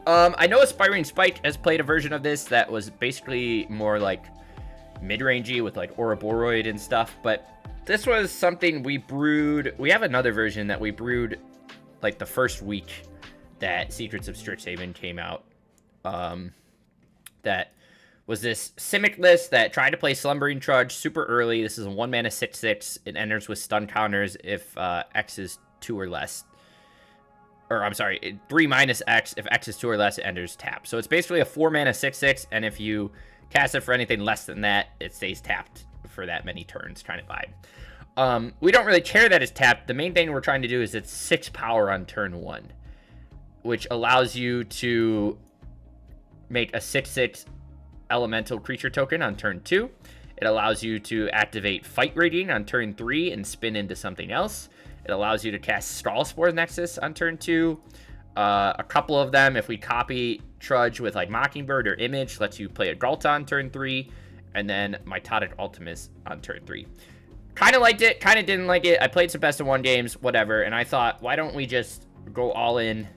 I know Aspiring Spike has played a version of this that was basically more like mid-rangey with like Ouroborroid and stuff, but this was something we brewed. We have another version that we brewed like the first week that Secrets of Strixhaven came out. That was this Simic list that tried to play Slumbering Trudge super early. This is a 1 mana 6/6. It enters with stun counters if X is 2 or less. Or I'm sorry, 3 - X. If X is 2 or less, it enters tapped. So it's basically a 4 mana 6/6, and if you cast it for anything less than that, it stays tapped for that many turns, kind of vibe. We don't really care that it's tapped. The main thing we're trying to do is it's 6 power on turn 1, which allows you to make a 6/6 elemental creature token on turn 2. It allows you to activate Fight Rating on turn 3 and spin into something else. It allows you to cast Strawspore Nexus on turn 2. A couple of them, if we copy Trudge with like Mockingbird or Image, lets you play a Ghalta on turn 3, and then Mitotic Ultimus on turn 3. Kind of liked it, kind of didn't like it. I played some best of 1 games, whatever, and I thought, why don't we just go all in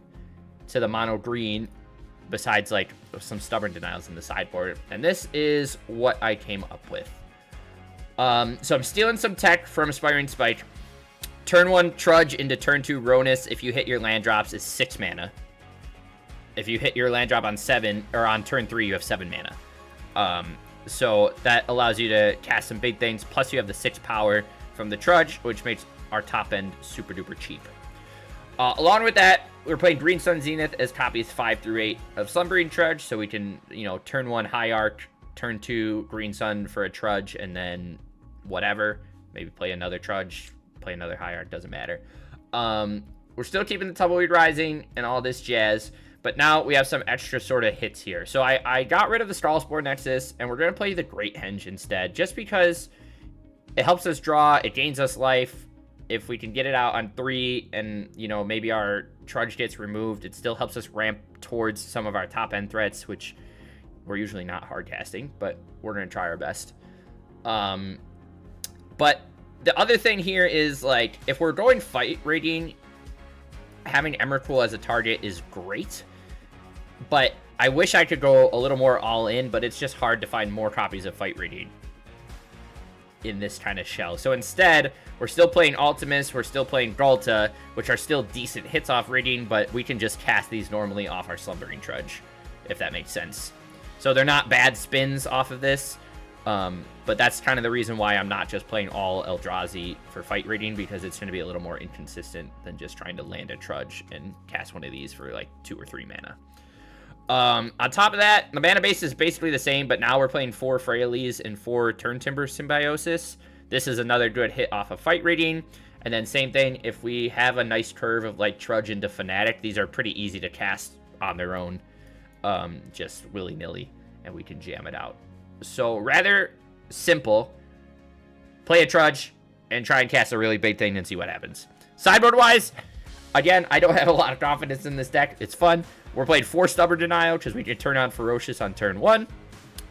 to the mono green, besides like some stubborn denials in the sideboard. And this is what I came up with. So I'm stealing some tech from Aspiring Spike. Turn 1 Trudge into turn 2 Ronus. If you hit your land drops, is 6 mana. If you hit your land drop on 7 or on turn 3, you have 7 mana. So that allows you to cast some big things. Plus you have the 6 power from the Trudge, which makes our top end super duper cheap. Along with that, we're playing Green Sun Zenith as copies 5 through 8 of Slumbering Trudge, so we can, turn 1 High Arc, turn 2 Green Sun for a Trudge, and then whatever. Maybe play another Trudge, play another High Arc, doesn't matter. We're still keeping the Tumbleweed Rising and all this jazz, but now we have some extra sort of hits here. So I got rid of the Strawspore Nexus, and we're going to play the Great Henge instead, just because it helps us draw, it gains us life. If we can get it out on 3 and, maybe our Trudge gets removed, it still helps us ramp towards some of our top-end threats, which we're usually not hard casting, but we're going to try our best. But the other thing here is, like, if we're going Fight Rating, having Emrakul as a target is great, but I wish I could go a little more all-in, but it's just hard to find more copies of Fight Rating in this kind of shell. So instead, we're still playing Ultimus, we're still playing Ghalta, which are still decent hits off rating, but we can just cast these normally off our Slumbering Trudge, if that makes sense. So they're not bad spins off of this, but that's kind of the reason why I'm not just playing all Eldrazi for Fight Rating, because it's going to be a little more inconsistent than just trying to land a Trudge and cast one of these for like 2 or 3 mana. On top of that, the mana base is basically the same, but now we're playing 4 Freyalies and 4 Turntimber Symbiosis. This is another good hit off of Fight Rating. And then same thing, if we have a nice curve of like Trudge into Fanatic, these are pretty easy to cast on their own, just willy-nilly, and we can jam it out. So rather simple, play a Trudge and try and cast a really big thing and see what happens. Sideboard-wise, again, I don't have a lot of confidence in this deck. It's fun. We're playing 4 Stubborn Denial because we can turn on Ferocious on turn 1.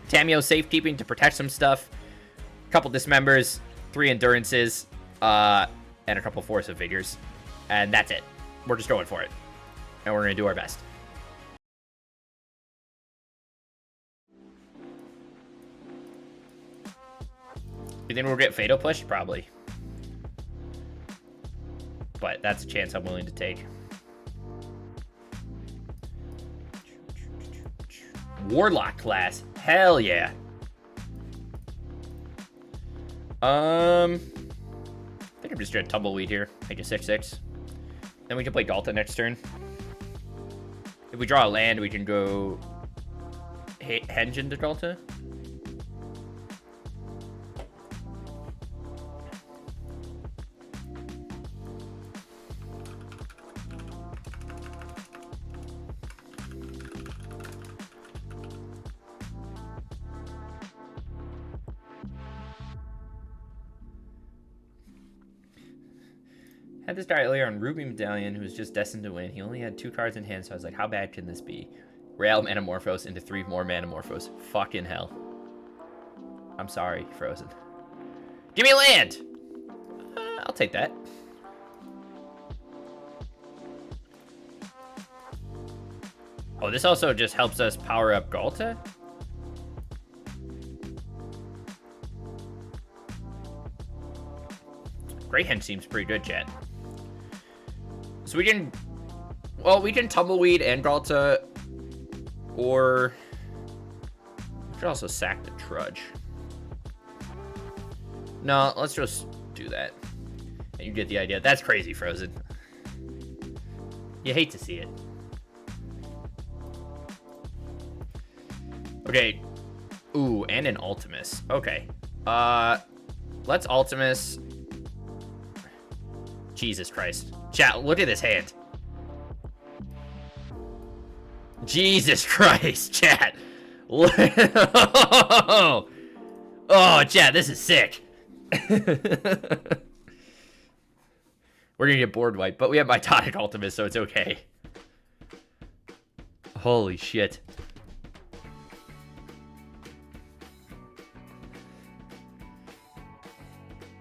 Tameo Safekeeping to protect some stuff. A couple Dismembers, 3 Endurances, and a couple Force of Vigors. And that's it. We're just going for it. And we're going to do our best. You think we'll get Fatal Push? Probably. But that's a chance I'm willing to take. Warlock class. Hell yeah. I think I'm just gonna Tumbleweed here. Make a 6/6. Then we can play Ghalta next turn. If we draw a land, we can go Henge into Ghalta. Had this guy earlier on Ruby Medallion who was just destined to win. He only had 2 cards in hand, so I was like, how bad can this be? Rail Manamorphose into 3 more Manamorphose. Fucking hell. I'm sorry, Frozen. Give me a land! I'll take that. Oh, this also just helps us power up Galta? Greyhen seems pretty good, chat. So we can... Well, we can Tumbleweed and Galta, or... We could also sack the Trudge. No, let's just do that. And you get the idea. That's crazy, Frozen. You hate to see it. Okay. Ooh, and an Ultimus. Okay. Let's Ultimus. Jesus Christ. Chat, look at this hand. Jesus Christ, chat. Oh, chat, this is sick. We're gonna get board wipe, but we have Mitotic Ultimus, so it's okay. Holy shit.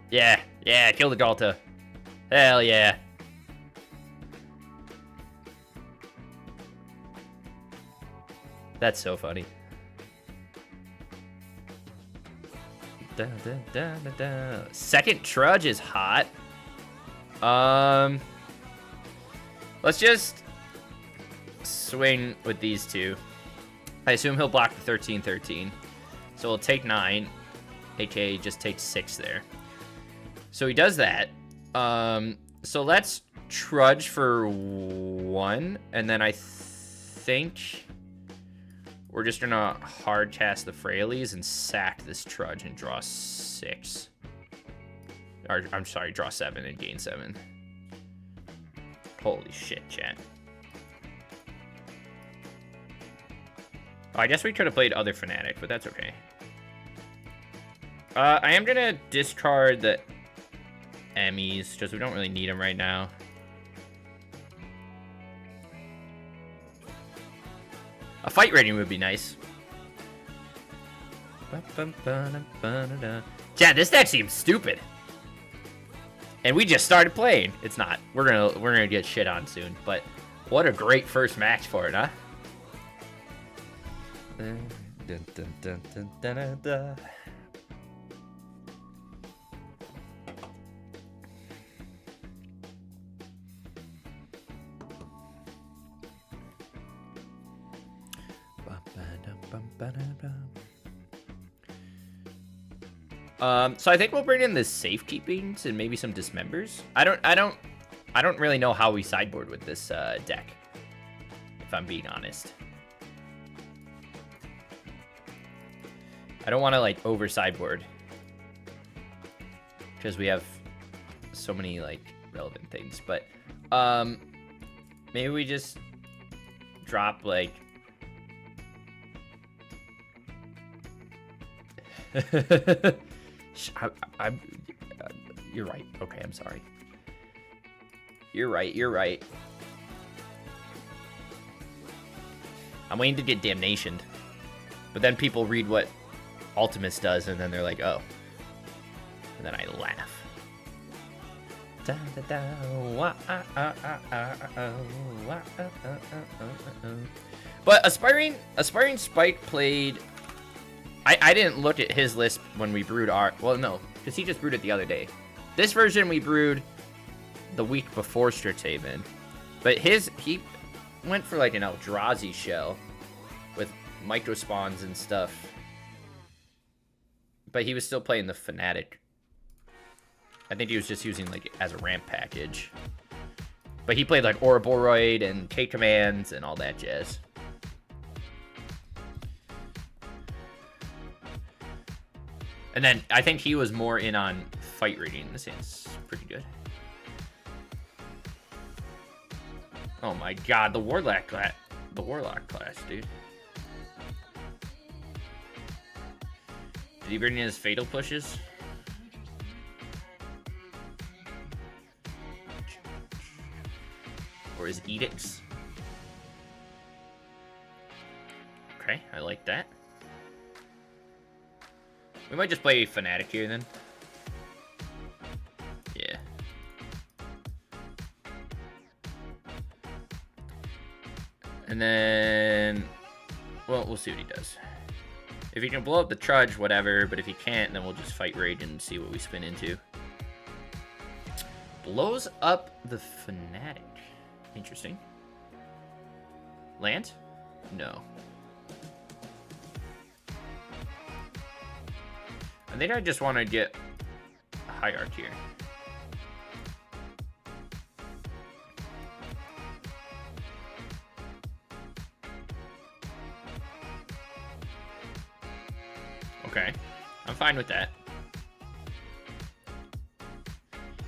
Yeah, kill the Galta. Hell yeah. That's so funny. Second Trudge is hot. Let's just swing with these two. I assume he'll block the 13-13. So we'll take 9, aka just take 6 there. So he does that. So let's Trudge for 1, and then I think we're just gonna hard cast the Fraileys and sack this Trudge and draw 6. Or, I'm sorry, draw 7 and gain 7. Holy shit, chat. Oh, I guess we could have played other Fnatic, but that's okay. I am gonna discard the Emmys, because we don't really need them right now. A fight rating would be nice. Yeah, this deck seems stupid. And we just started playing. It's not. We're gonna get shit on soon. But what a great first match for it, huh? So I think we'll bring in the safekeepings and maybe some dismembers. I don't really know how we sideboard with this deck, if I'm being honest. I don't want to like over sideboard because we have so many like relevant things, but maybe we just drop like you're right. Okay, I'm sorry. You're right. I'm waiting to get damnationed. But then people read what Ultimus does, and then they're like, oh. And then I laugh. But Aspiring Spike played... I didn't look at his list when we brewed our... Well, no, because he just brewed it the other day. This version we brewed the week before Strixhaven. But he went for like an Eldrazi shell with micro spawns and stuff. But he was still playing the Fnatic. I think he was just using like as a ramp package. But he played like Ouroboros and K-Commands and all that jazz. And then I think he was more in on fight rating. This hand's pretty good. Oh my god, the Warlock class, dude. Did he bring in his fatal pushes? Or his edicts? Okay, I like that. We might just play Fnatic here then. Yeah. And then, well, we'll see what he does. If he can blow up the Trudge, whatever. But if he can't, then we'll just fight Rage and see what we spin into. Blows up the Fanatic. Interesting. Land? No. I think I just want to get a Hierarch here. Okay, I'm fine with that.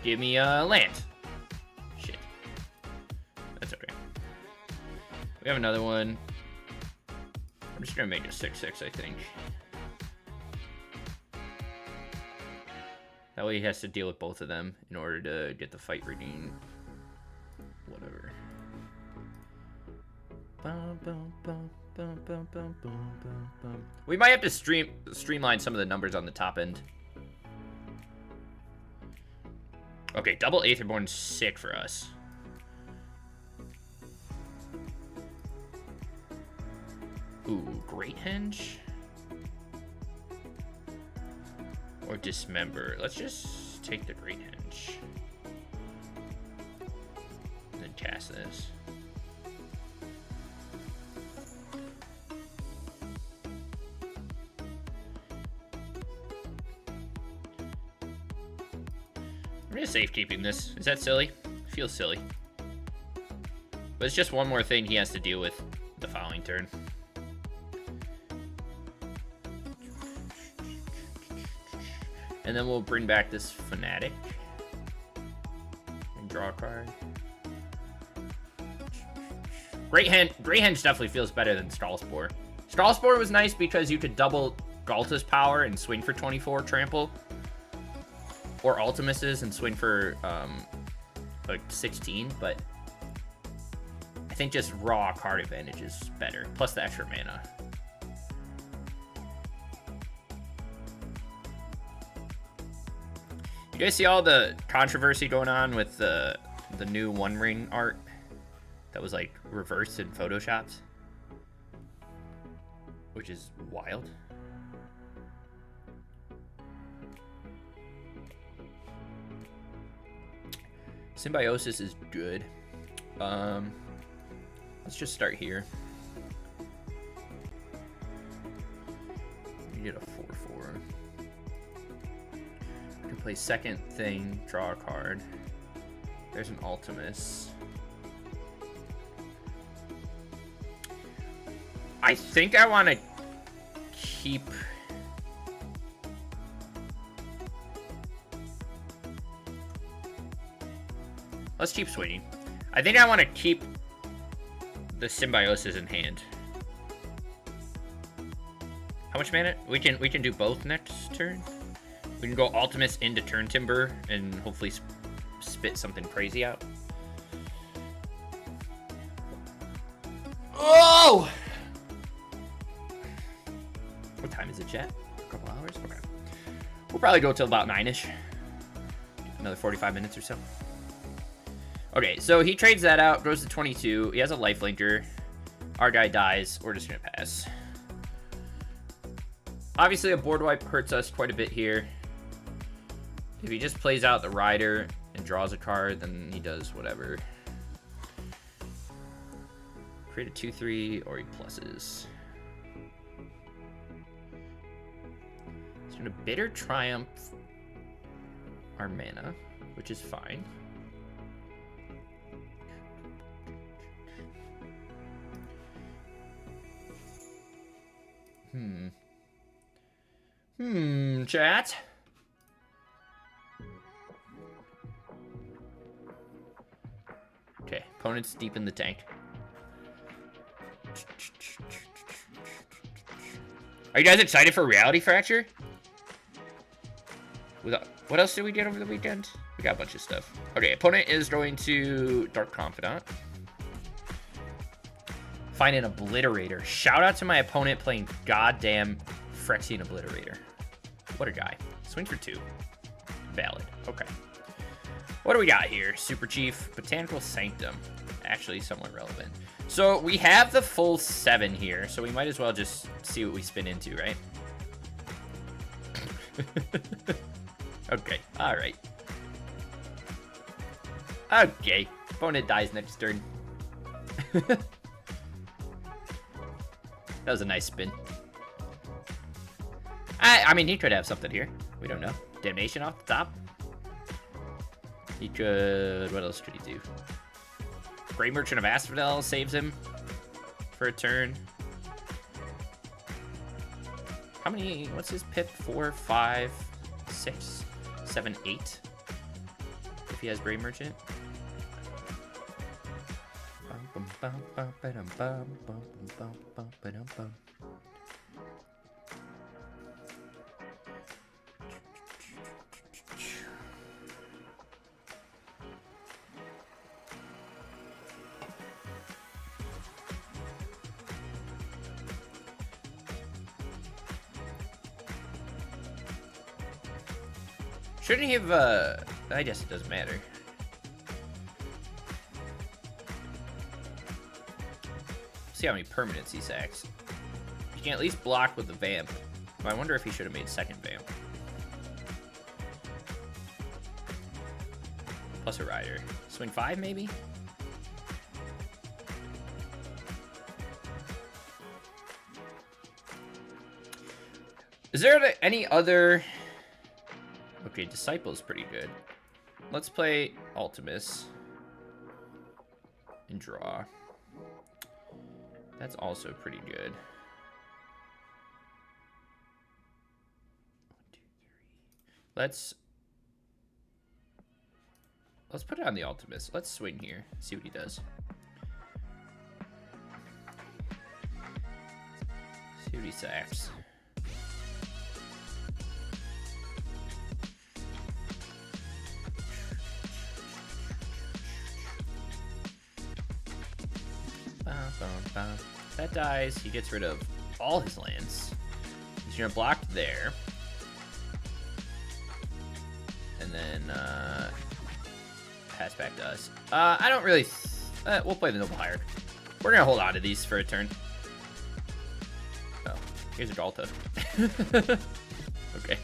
Give me a land. Shit. That's okay. We have another one. I'm just gonna make a 6/6, I think. That way he has to deal with both of them in order to get the fight reading. Whatever. We might have to streamline some of the numbers on the top end. Okay, double Aetherborn sick for us. Ooh, Great Henge? Or Dismember. Let's just take the Great Henge. And then cast this. I'm just safekeeping this. Is that silly? Feels silly. But it's just one more thing he has to deal with the following turn. And then we'll bring back this Fanatic. And draw a card. Great Henge definitely feels better than Stallspore. Stallspore was nice because you could double Galta's power and swing for 24 trample. Or Ultimus's and swing for like 16, but I think just raw card advantage is better. Plus the extra mana. You guys see all the controversy going on with the new One Ring art that was like reversed and photoshopped, which is wild. Symbiosis is good. Let's just start here. You get a 4/4. You can play second thing, draw a card. There's an Ultimus. I think I want to keep... Let's keep swinging. I think I want to keep the Symbiosis in hand. How much mana? We can do both next turn. We can go Ultimus into Turn Timber and hopefully spit something crazy out. Oh! What time is it, chat? A couple hours? Okay. We'll probably go till about 9-ish. Another 45 minutes or so. Okay, so he trades that out, goes to 22. He has a lifelinker. Our guy dies. We're just going to pass. Obviously, a board wipe hurts us quite a bit here. If he just plays out the Rider and draws a card, then he does whatever. Create a 2/3 or he pluses. He's going to Bitter Triumph our mana, which is fine. Chat. Okay, opponent's deep in the tank. Are you guys excited for Reality Fracture? What else did we get over the weekend? We got a bunch of stuff. Okay, opponent is going to Dark Confidant. Find an Obliterator. Shout out to my opponent playing goddamn Phyrexian Obliterator. What a guy. Swing for 2. Valid. Okay. What do we got here? Super Chief, Botanical Sanctum, actually somewhat relevant. So we have the full 7 here, so we might as well just see what we spin into, right? Okay, alright. Okay, opponent dies next turn. That was a nice spin. I mean, he could have something here. We don't know. Damnation off the top. He could... What else could he do? Grey Merchant of Asphodel saves him for a turn. How many... What's his pip? 4, 5, 6, 7, 8? If he has Grey Merchant. Shouldn't he have, I guess it doesn't matter. See how many permanents he sacks. He can at least block with the Vamp. I wonder if he should have made second Vamp. Plus a Rider. Swing 5, maybe? Is there any other... Okay, Disciple's pretty good. Let's play Ultimus. And draw. That's also pretty good. 1, 2, 3. Let's put it on the Ultimus. Let's swing here. See what he does. See what he sacks. That dies. He gets rid of all his lands. He's gonna block there. And then pass back to us. I don't really... we'll play the Noble Hierarch. We're gonna hold on to these for a turn. Oh, here's a Galta. Okay.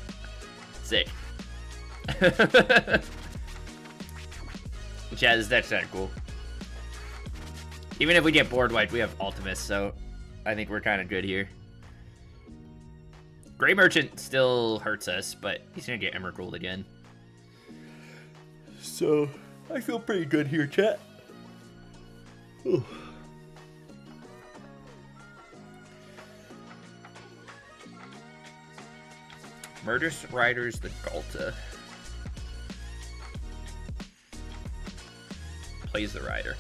Sick. Chaz, this deck's kinda cool. Even if we get board wiped, we have Ultimus, so I think we're kind of good here. Grey Merchant still hurts us, but he's going to get Emrakul again. So, I feel pretty good here, chat. Ooh. Murderous Riders the Galta. Plays the Rider.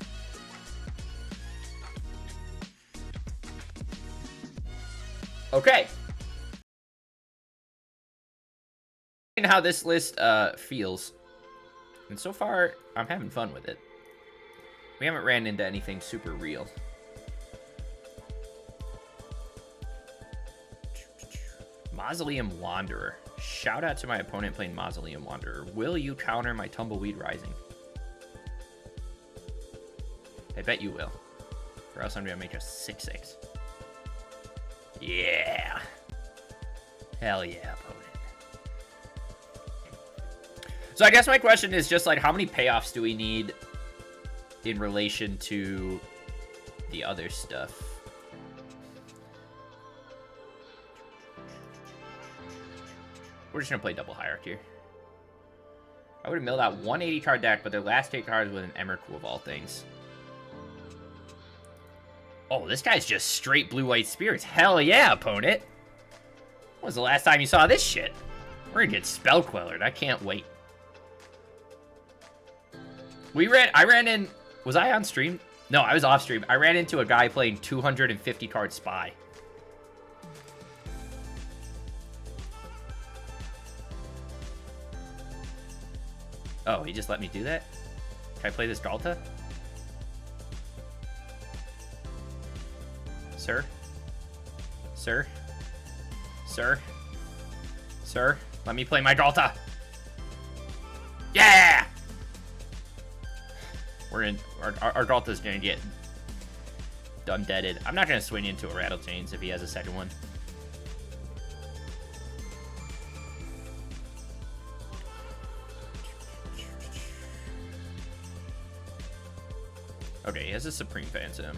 Okay. And how this list feels. And so far, I'm having fun with it. We haven't ran into anything super real. Mausoleum Wanderer. Shout out to my opponent playing Mausoleum Wanderer. Will you counter my Tumbleweed Rising? I bet you will. Or else I'm going to make a 6/6. Yeah. Hell yeah, opponent. So I guess my question is just like, how many payoffs do we need in relation to the other stuff? We're just going to play double Hierarch here. I would have milled out 180 card deck, but their last 8 cards with an Emrakul of all things. Oh, this guy's just straight blue-white spirits. Hell yeah, opponent. When was the last time you saw this shit? We're gonna get Spell Quellered. I can't wait. I ran in... Was I on stream? No, I was off stream. I ran into a guy playing 250 card Spy. Oh, he just let me do that? Can I play this Galta? Sir? Sir? Sir? Sir? Let me play my Galta! Yeah! Our Galta's gonna get done deaded. I'm not gonna swing into a Rattle Chains if he has a second one. Okay, he has a Supreme Phantom.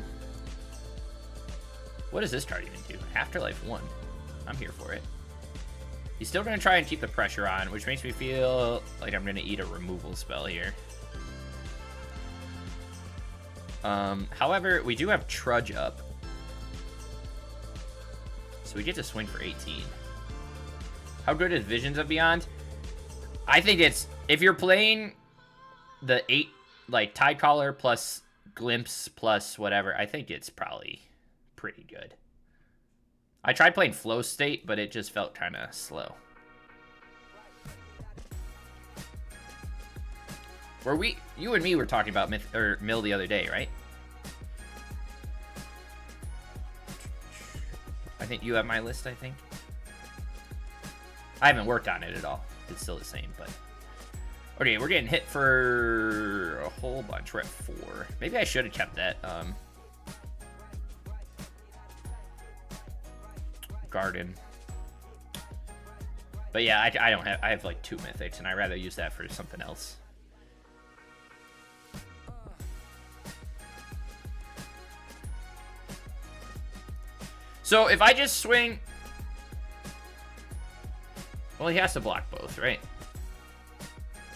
What does this card even do? Afterlife 1. I'm here for it. He's still going to try and keep the pressure on, which makes me feel like I'm going to eat a removal spell here. However, we do have Trudge up. So we get to swing for 18. How good is Visions of Beyond? I think it's... If you're playing the 8, like, Tidecaller plus Glimpse plus whatever, I think it's probably pretty good. I tried playing Flow State, but it just felt kind of slow. You and me were talking about Mill the other day, right? I think you have my list, I think. I haven't worked on it at all. It's still the same, but... Okay, we're getting hit for a whole bunch. We're at 4. Maybe I should have kept that, Garden. But yeah, I have like 2 mythics, and I'd rather use that for something else. So if I just swing... Well, he has to block both, right?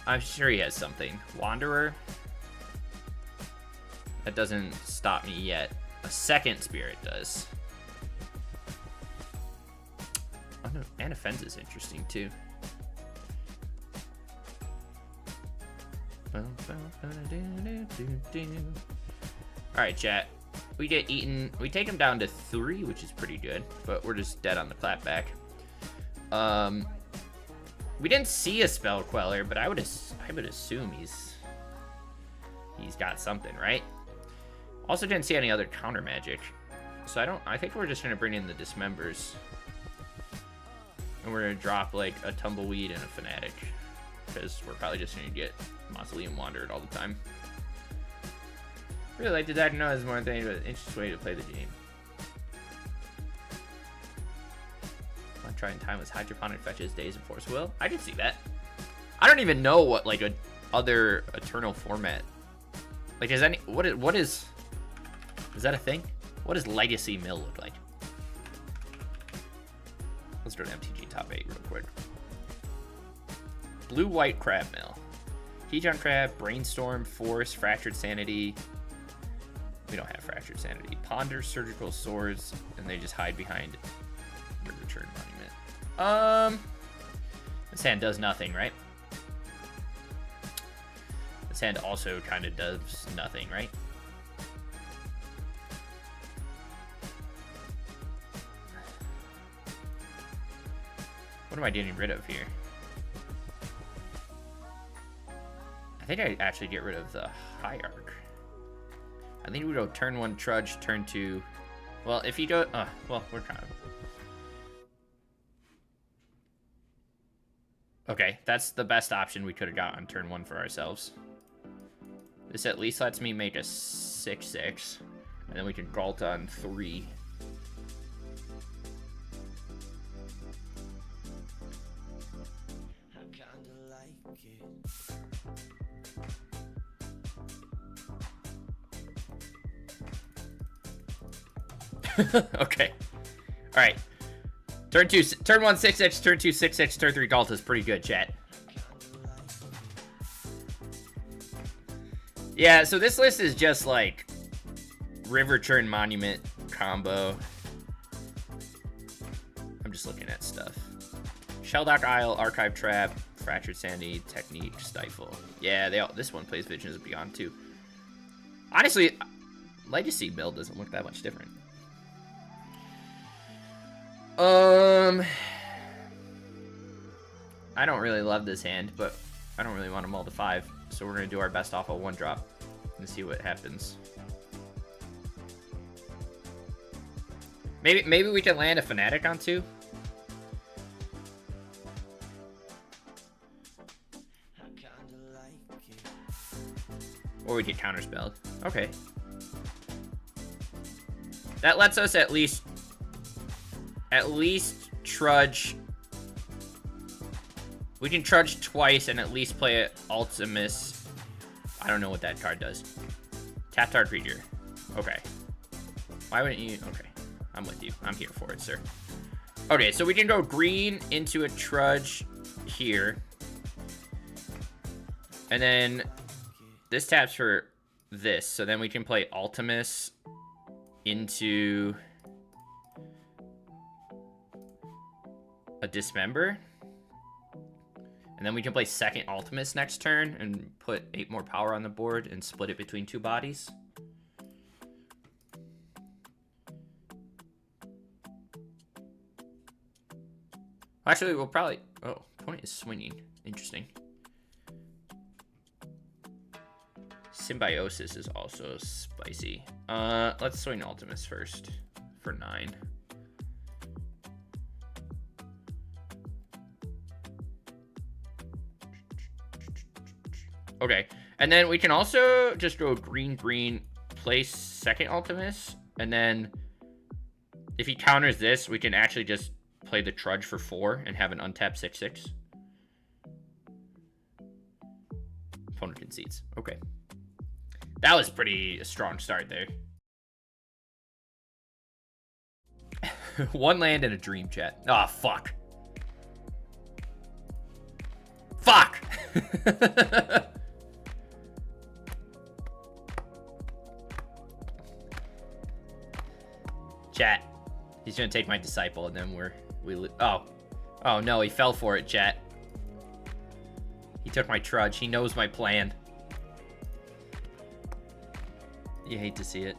I'm sure he has something. Wanderer? That doesn't stop me yet. A second Spirit does. Oh no, and Offense is interesting too. Alright, chat. We get eaten. We take him down to 3, which is pretty good, but we're just dead on the clapback. We didn't see a Spell Queller, but I would assume he's got something, right? Also didn't see any other counter magic. So I think we're just gonna bring in the Dismembers. And we're gonna drop like a Tumbleweed and a Fanatic. Because we're probably just gonna get Mausoleum Wandered all the time. Really like the deck. No, it's more than an interesting way to play the game. I'm trying timeless hydroponic fetches, Days of Force Will. I can see that. I don't even know what like a other Eternal format. Like is that a thing? What does Legacy Mill look like? Let's go to MTG top 8 real quick. Blue-white Crab Mill. Hejon Crab, Brainstorm, Force, Fractured Sanity. We don't have Fractured Sanity. Ponder, Surgical Swords, and they just hide behind River Churn Monument. This hand does nothing, right? This hand also kind of does nothing, right? What am I getting rid of here? I think I actually get rid of the Hierarch. I think we go turn 1 Trudge, turn 2. Well, if you go, well, we're kind of. Okay, that's the best option we could have got on turn 1 for ourselves. This at least lets me make a 6/6, and then we can Galt on 3. Okay. All right. Turn 1 6/6, turn 2 6/6, turn 3 Galt is pretty good, chat. Yeah, so this list is just like River Churn Monument combo. I'm just looking at stuff. Shelldock Isle, Archive Trap, Fractured Sandy, Technique, Stifle. Yeah, this one plays Visions of Beyond too. Honestly, Legacy Mill doesn't look that much different. I don't really love this hand, but I don't really want to mull to 5, so we're gonna do our best off a 1-drop and see what happens. Maybe we can land a Fanatic on 2. Or we get counterspelled. Okay. That lets us at least Trudge. We can Trudge twice and at least play it Ultimus. I don't know what that card does. Tap target creature. Okay. Why wouldn't you? Okay. I'm with you. I'm here for it, sir. Okay, so we can go green into a Trudge here. And then this taps for this. So then we can play Ultimus into a Dismember. And then we can play second Ultimus next turn and put 8 more power on the board and split it between 2 bodies. Actually, we'll probably... Oh, opponent is swinging. Interesting. Symbiosis is also spicy. Let's swing Ultimus first for 9. Okay, and then we can also just go green, play second Ultimus, and then if he counters this, we can actually just play the Trudge for 4 and have an untapped 6/6. Opponent concedes. Okay. That was a strong start there. 1 land and a dream, chat. Oh, fuck. Fuck! Chat. He's gonna take my Disciple and then oh no, he fell for it, chat. He took my Trudge. He knows my plan. You hate to see it.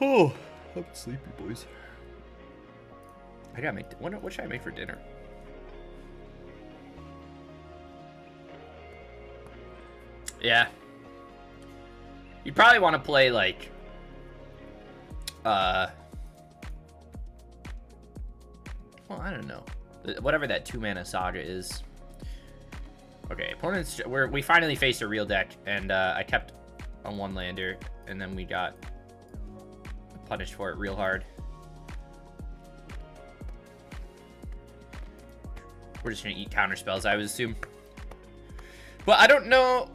Oh, I'm sleepy, boys. I gotta make... What should I make for dinner? Yeah. You'd probably want to play, like... Well, I don't know. Whatever that 2-mana Saga is. Okay, opponents... We finally faced a real deck, and I kept a 1-lander, and then we got punished for it real hard. We're just gonna eat counter spells, I would assume. But I don't know.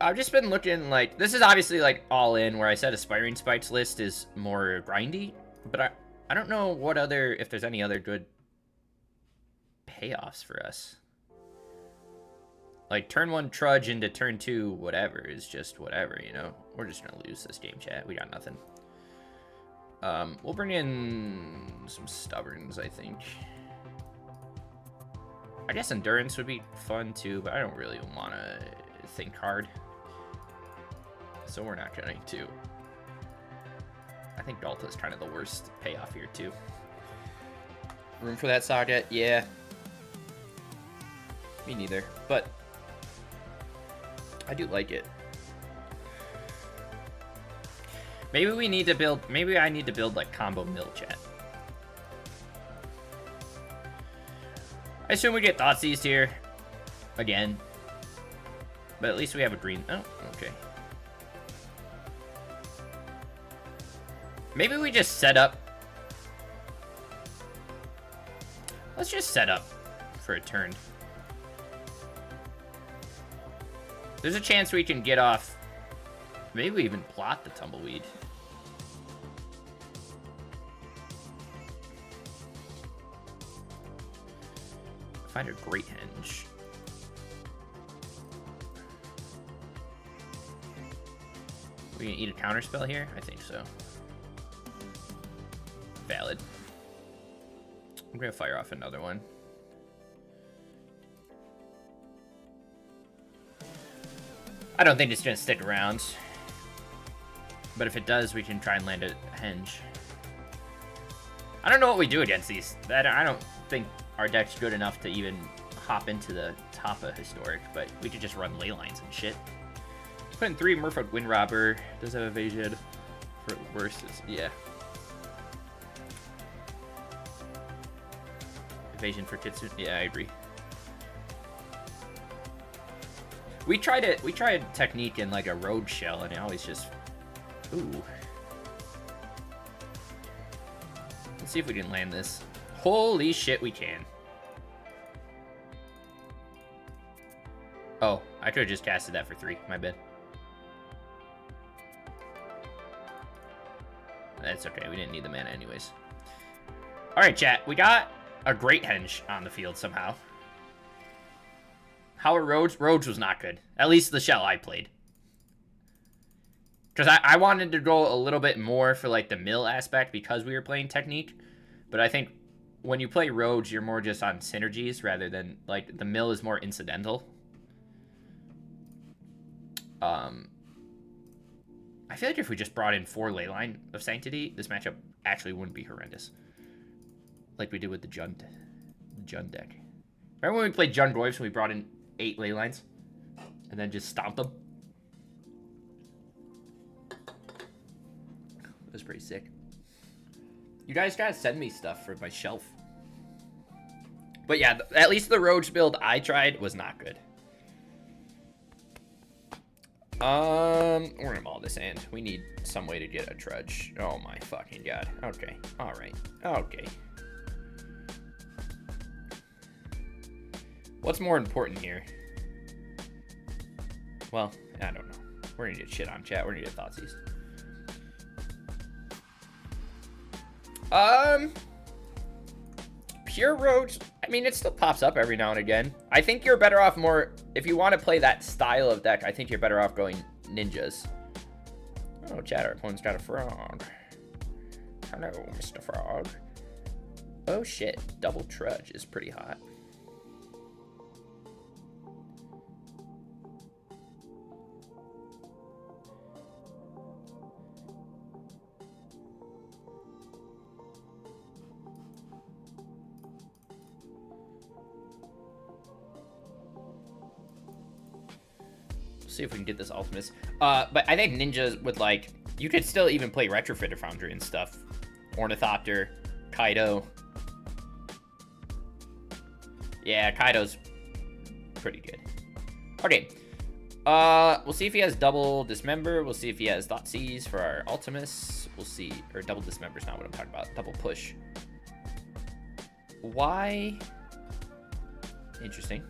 I've just been looking like... This is obviously like all in, where I said Aspiring Spikes list is more grindy. But I don't know what other... If there's any other good payoffs for us. Like turn 1 Trudge into turn 2 whatever is just whatever, you know? We're just gonna lose this game, chat. We got nothing. We'll bring in some Stubborns, I think. I guess Endurance would be fun too, but I don't really want to think hard. So we're not going to. I think Dalta's kind of the worst payoff here too. Room for that Saga? Yeah. Me neither, but I do like it. Maybe we need to build, maybe I need to build like combo mill, chat. I assume we get Thoughtseized here again, but at least we have a green. Oh, okay. Maybe we just set up. Let's just set up for a turn. There's a chance we can get off. Maybe we even plot the Tumbleweed. Find a Great Henge. We gonna eat a counter spell here? I think so. Valid. I'm gonna fire off another one. I don't think it's gonna stick around. But if it does, we can try and land a Henge. I don't know what we do against these. I don't think our deck's good enough to even hop into the top of Historic, but we could just run ley lines and shit. Put in 3 Merfolk Windrobber. Does have evasion for worse. Yeah. Evasion for Kitsune. Yeah, I agree. We tried technique in like a road shell, and it always just. Ooh. Let's see if we can land this. Holy shit, we can. Oh, I could have just casted that for 3. My bad. That's okay. We didn't need the mana anyways. All right, chat. We got a great henge on the field somehow. How are Roads? Roads was not good. At least the shell I played. Because I wanted to go a little bit more for like the mill aspect because we were playing technique. But I think when you play Roads, you're more just on synergies rather than like the mill is more incidental. I feel like if we just brought in 4 Leyline of Sanctity, this matchup actually wouldn't be horrendous. Like we did with the Jund deck. Remember when we played Jund Goyves and we brought in 8 Leylines? And then just stomped them? That was pretty sick. You guys gotta send me stuff for my shelf. But yeah, at least the Roach build I tried was not good. We're gonna maul this hand. We need some way to get a Trudge. Oh my fucking god. Okay. Alright. Okay. What's more important here? Well, I don't know. We're gonna get shit on chat. We're gonna get Thoughtseize. Pure Roach, I mean, it still pops up every now and again. I think you're better off more, if you want to play that style of deck, I think you're better off going ninjas. Oh, chat, our opponent's got a frog. Hello, Mr. Frog. Oh shit, double Trudge is pretty hot. See if we can get this Ultimus. But I think ninjas would like, you could still even play Retrofitter Foundry and stuff. Ornithopter, Kaido. Yeah, Kaido's pretty good. Okay. We'll see if he has double Dismember. We'll see if he has Thoughtseize for our Ultimus. We'll see. Or double Dismember's not what I'm talking about. Double Push. Why? Interesting.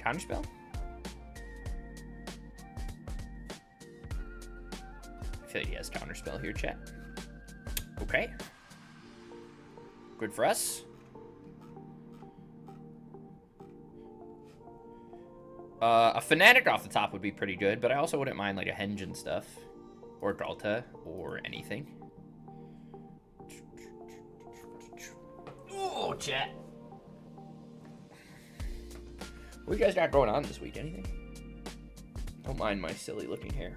Counterspell? I feel like he has Counterspell here, chat. Okay. Good for us. A Fanatic off the top would be pretty good, but I also wouldn't mind like a Henge and stuff. Or Galta, or anything. Oh, chat. What you guys got going on this week? Anything? Don't mind my silly looking hair.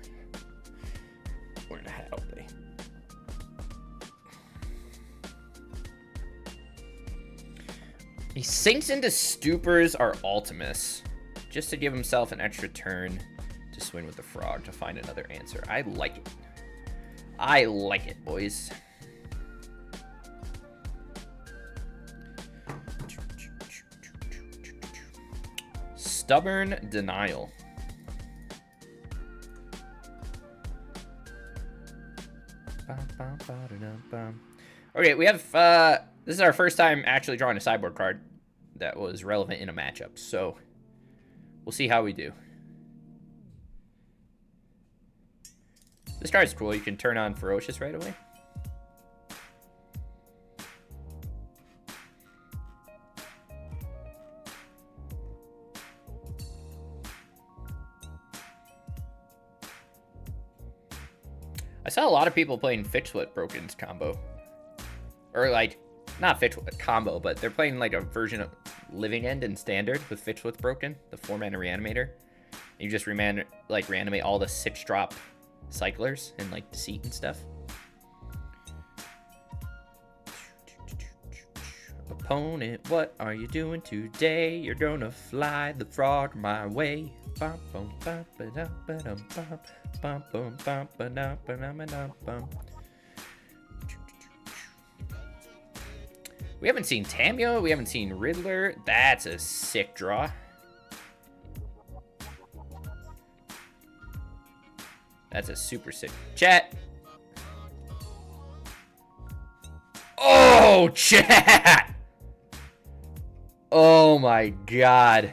Wearing a hat all day. He sinks into Stupors or Ultimus just to give himself an extra turn to swing with the frog to find another answer. I like it. I like it, boys. Stubborn Denial. Okay, we have, this is our first time actually drawing a sideboard card that was relevant in a matchup, so we'll see how we do. This card's cool. You can turn on Ferocious right away. I saw a lot of people playing Fixed with Broken's combo. Or like, not Fixed with combo, but they're playing like a version of Living End in Standard with Fixed with Broken, the 4-mana Reanimator. You just reanimate all the 6-drop cyclers and like Deceit and stuff. Opponent, what are you doing today? You're gonna fly the frog my way. Bum, bum, bum, ba-dum, ba-dum, bum. Bum, bum, bum, ba-dum, ba-dum, ba-dum, bum. We haven't seen Tamio. We haven't seen Riddler. That's a sick draw. That's a super sick. Chat. Oh, chat. Oh my god.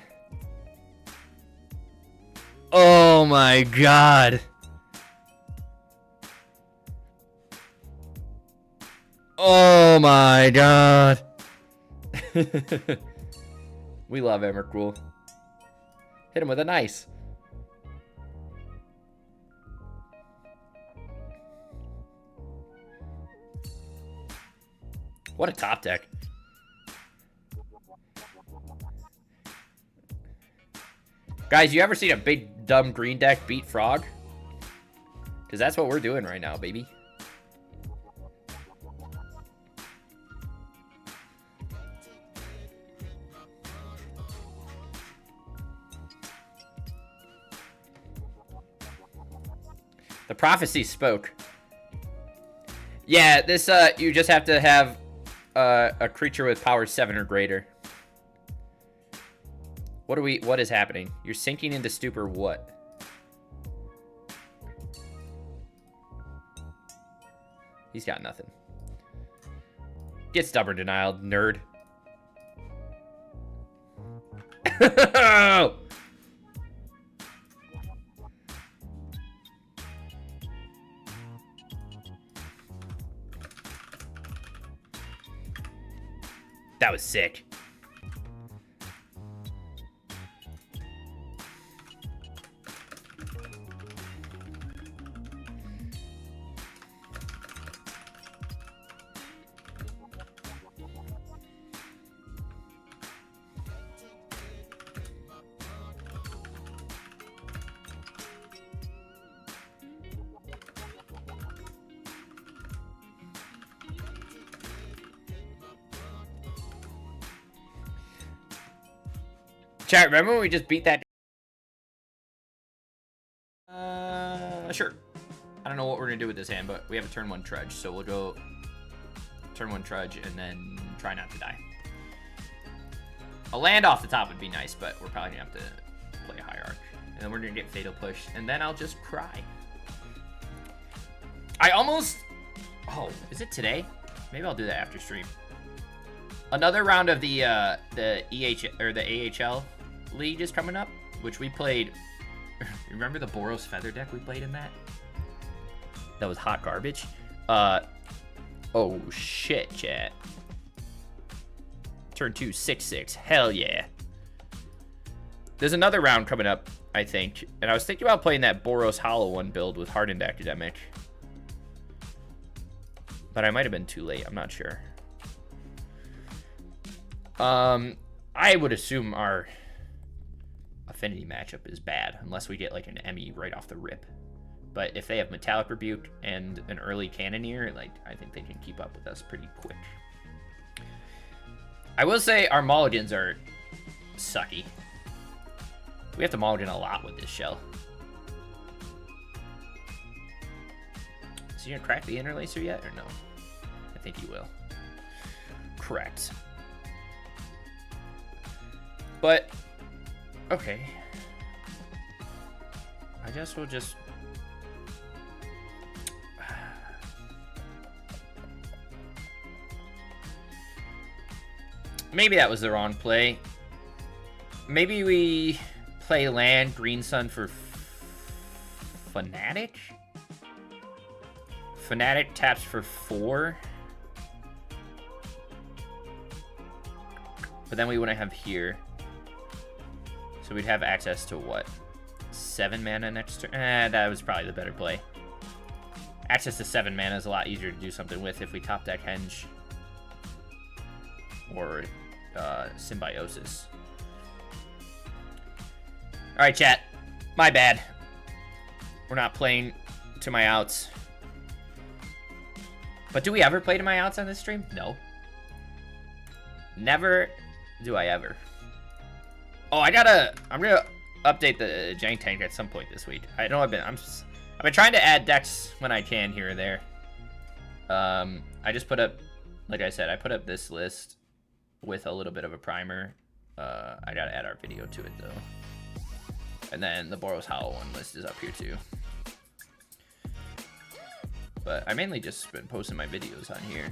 Oh my god. Oh my god. We love Emrakul. Hit him with a nice. What a top deck. Guys, you ever seen a big dumb green deck beat Frog? Because that's what we're doing right now, baby. The prophecy spoke. Yeah, this, you just have to have a creature with power 7 or greater. What is happening? You're sinking into stupor what? He's got nothing. Get stubborn denial, nerd. That was sick. Chat, remember when we just beat that? Sure. I don't know what we're gonna do with this hand, but we have a turn 1 Trudge, so we'll go turn 1 Trudge and then try not to die. A land off the top would be nice, but we're probably gonna have to play a Hierarch. And then we're gonna get Fatal Push, and then I'll just cry. I almost... Oh, is it today? Maybe I'll do that after stream. Another round of the AHL League is coming up, which we played. Remember the Boros Feather deck we played in that? That was hot garbage. Oh shit, chat. Turn 2, 6/6. Hell yeah. There's another round coming up, I think, and I was thinking about playing that Boros Hollow one build with Hardened Academic, but I might have been too late. I'm not sure. I would assume our affinity matchup is bad unless we get like an Emmy right off the rip. But if they have Metallic Rebuke and an early Cannoneer, like, I think they can keep up with us pretty quick. I will say our mulligans are sucky. We have to mulligan a lot with this shell. Is he gonna crack the interlacer yet or no? I think he will. Correct. But, okay. I guess we'll just... Maybe that was the wrong play. Maybe we play land, Green Sun for Fanatic? Fanatic taps for 4. But then we wouldn't have here. So we'd have access to what? 7 mana next turn? That was probably the better play. Access to 7 mana is a lot easier to do something with if we top deck Henge. Or Symbiosis. Alright, chat. My bad. We're not playing to my outs. But do we ever play to my outs on this stream? No. Never do I ever. Oh, I'm gonna update the Jank Tank at some point this week. I know I've been trying to add decks when I can here or there. I just put up, like I said, I put up this list with a little bit of a primer. I gotta add our video to it though. And then the Boros Hollow one list is up here too. but I mainly just been posting my videos on here.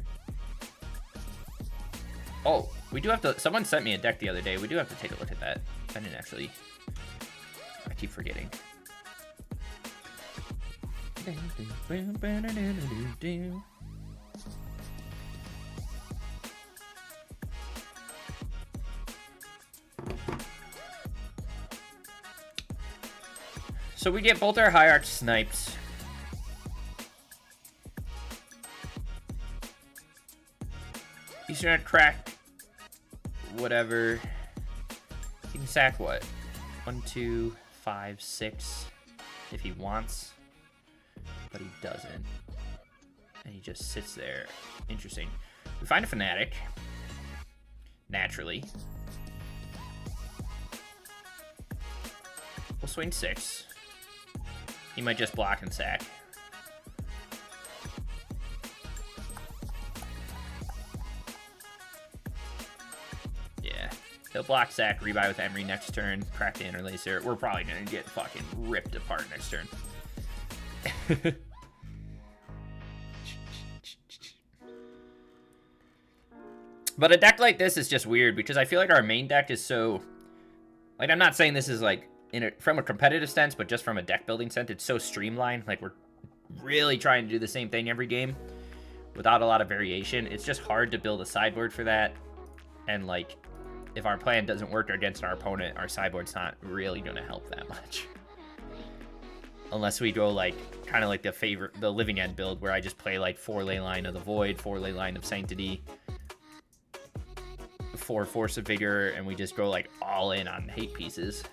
Oh, we do have to... Someone sent me a deck the other day. We do have to take a look at that. I didn't actually... I keep forgetting. So we get both our High Arch sniped. He's gonna crack whatever. He can sack what? 1, 2, 5, 6 if he wants, but he doesn't. And he just sits there. Interesting. We find a Fanatic. Naturally. We'll swing 6. He might just block and sack. Yeah. He'll block, sack, rebuy with Emery next turn, crack the interlacer. We're probably going to get fucking ripped apart next turn. But a deck like this is just weird because I feel like our main deck is so... Like, I'm not saying this is like from a competitive sense, but just from a deck building sense, it's so streamlined. Like, we're really trying to do the same thing every game without a lot of variation. It's just hard to build a sideboard for that. And, like, if our plan doesn't work against our opponent, our sideboard's not really going to help that much. Unless we go, like, kind of like the Living End build, where I just play, like, 4 Leyline of the Void, 4 Leyline of Sanctity, 4 Force of Vigor, and we just go, like, all in on hate pieces.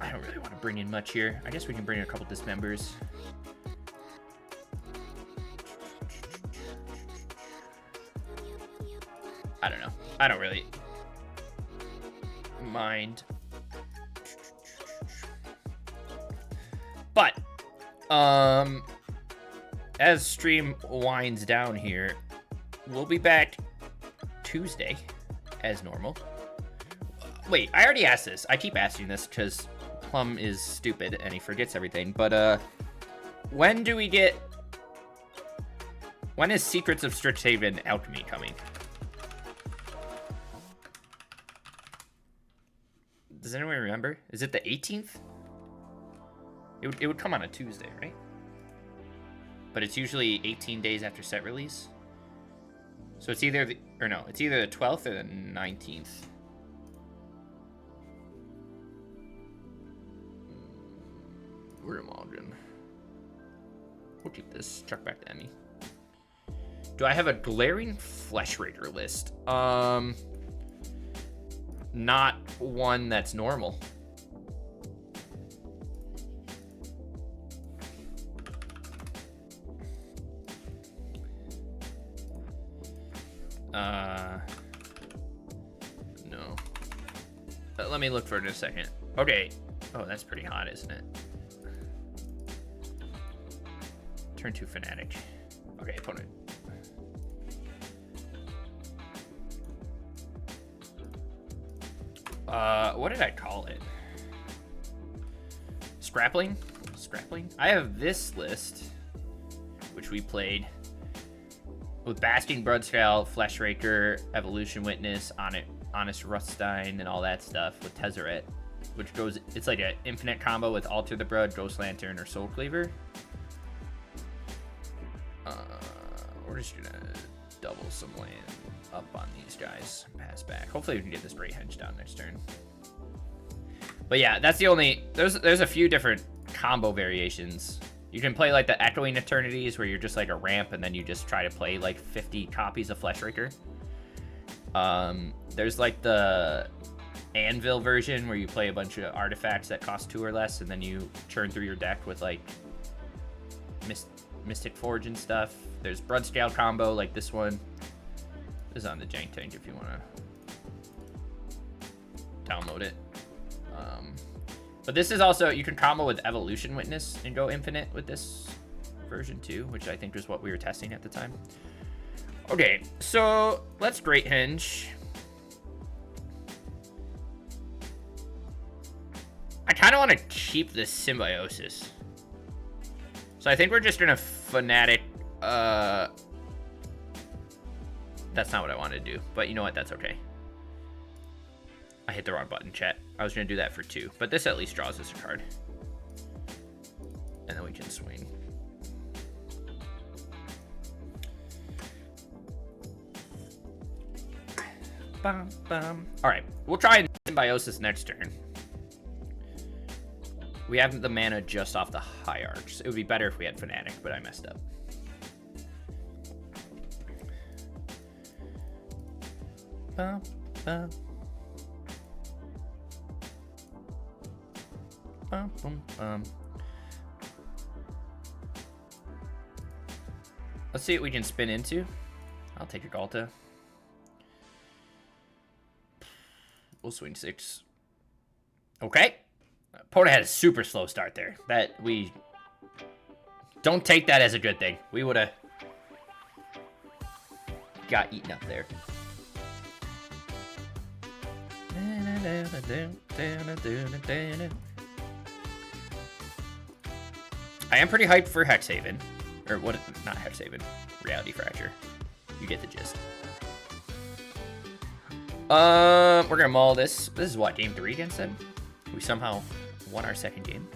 I don't really want to bring in much here. I guess we can bring in a couple Dismembers. I don't know. I don't really mind. But, as stream winds down here, we'll be back Tuesday as normal. Wait, I already asked this. I keep asking this because Plum is stupid and he forgets everything. But, when is Secrets of Strixhaven Alchemy coming? Does anyone remember? Is it the 18th? It would come on a Tuesday, right? But it's usually 18 days after set release. So it's either it's either the 12th or the 19th. We're Emulsion. We'll keep this. Chuck back to Emmy. Do I have a glaring Flesh Raker list? Not one that's normal. No. Let me look for it in a second. Okay. Oh, that's pretty hot, isn't it? Turn 2 Fanatic. Okay, opponent. What did I call it? Scrappling? Scrappling? I have this list, which we played with Basking Bloodscale, Flesh Raker, Evolution Witness, Honest Ruststein, and all that stuff with Tezzeret, which goes, it's like an infinite combo with Alter the Blood, Ghost Lantern, or Soul Cleaver. We're just gonna double some land up on these guys, pass back. Hopefully we can get this Great Henge down next turn. But yeah, that's the only, there's a few different combo variations. You can play like the Echoing Eternities, where you're just like a ramp and then you just try to play like 50 copies of Flesh Raker. There's like the Anvil version, where you play a bunch of artifacts that cost 2 or less, and then you churn through your deck with like Mystic Forge and stuff. There's Bloodscale combo like this one. This is on the Jank Tank if you want to download it. But this is also, you can combo with Evolution Witness and go infinite with this version too, which I think was what we were testing at the time. Okay, so let's Great Henge. I kind of want to keep this Symbiosis. So I think we're just going to Fanatic. That's not what I wanted to do. But you know what? That's okay. I hit the wrong button, chat. I was going to do that for 2. But this at least draws us a card. And then we can swing. Bum, bum. All right, we'll try Symbiosis next turn. We have the mana just off the Hierarchs. It would be better if we had Fanatic, but I messed up. Bum, bum. Bum, bum, bum. Let's see what we can spin into. I'll take a Galta. We'll swing 6. Okay. Opponent had a super slow start there. That we don't take that as a good thing. We would have got eaten up there. I am pretty hyped for Hexhaven. Or what? Not Hexhaven. Reality Fracture. You get the gist. We're gonna maul this. This is what, game 3 against them? We somehow won our second game.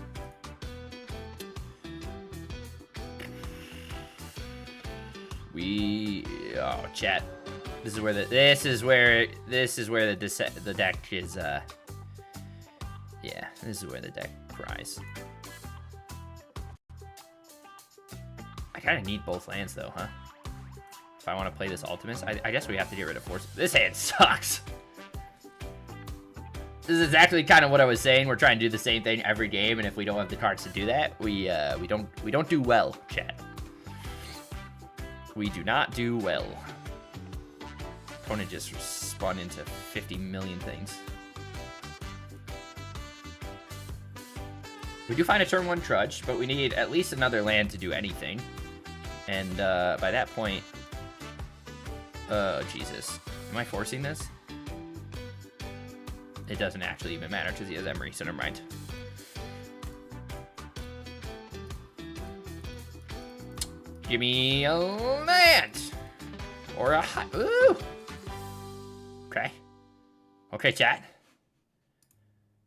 Oh, chat. This is where the deck is. Yeah, this is where the deck cries. I kind of need both lands though, huh? If I want to play this Ultimus, I guess we have to get rid of Force. This hand sucks. This is exactly kind of what I was saying. We're trying to do the same thing every game, and if we don't have the cards to do that, we don't do well, chat. We do not do well. Opponent just spun into 50 million things. We do find a turn 1 Trudge, but we need at least another land to do anything. And by that point, Jesus. Am I forcing this? It doesn't actually even matter because he has Emery, so never mind. Give me a land! Or a hot. Ooh! Okay. Okay, chat.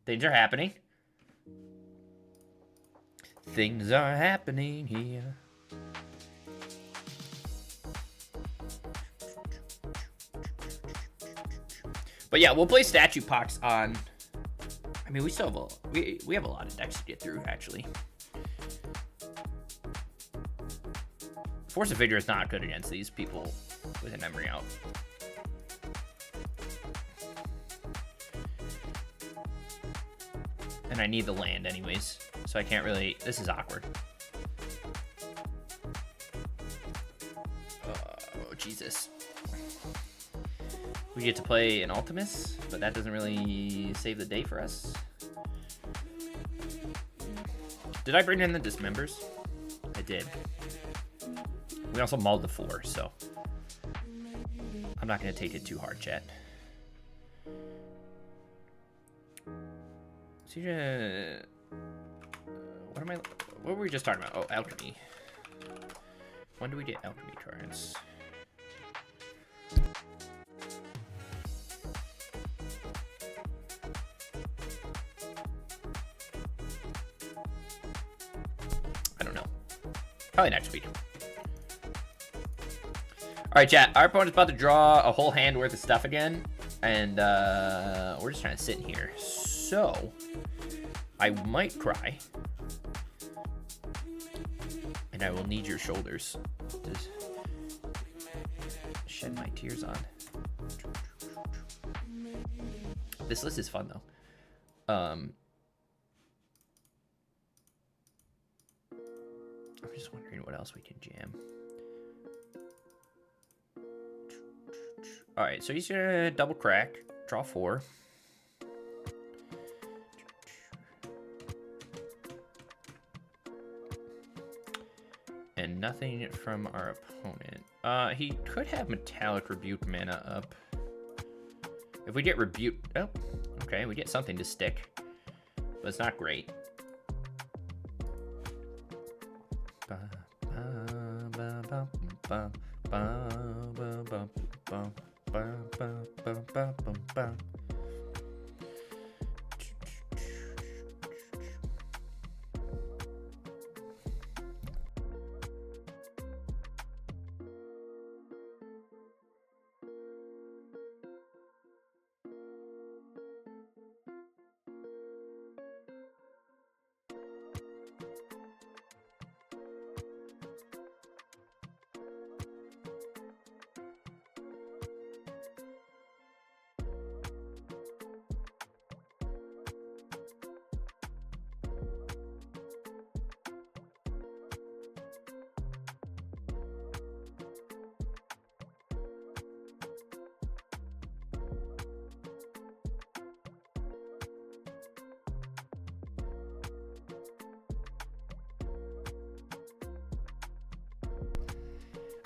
Things are happening. Things are happening here. But yeah, we'll play Statue Pox on. I mean, we still have we have a lot of decks to get through, actually. Force of Vigor is not good against these people with an Emery out. And I need the land anyways, so I can't really. This is awkward. Oh, Jesus. We get to play an Ultimus, but that doesn't really save the day for us. Did I bring in the Dismembers? I did. We also mauled the 4, so I'm not going to take it too hard, chat. So what were we just talking about? Oh, Alchemy. When do we get Alchemy cards? Probably next week. All right, chat. Our opponent's about to draw a whole hand worth of stuff again, and we're just trying to sit in here. So I might cry, and I will need your shoulders to shed my tears on. This list is fun though. I'm just wondering what else we can jam. All right, so he's gonna double crack, draw 4. And nothing from our opponent. He could have Metallic Rebuke mana up. If we get Rebuke, oh, okay, we get something to stick. but it's not great.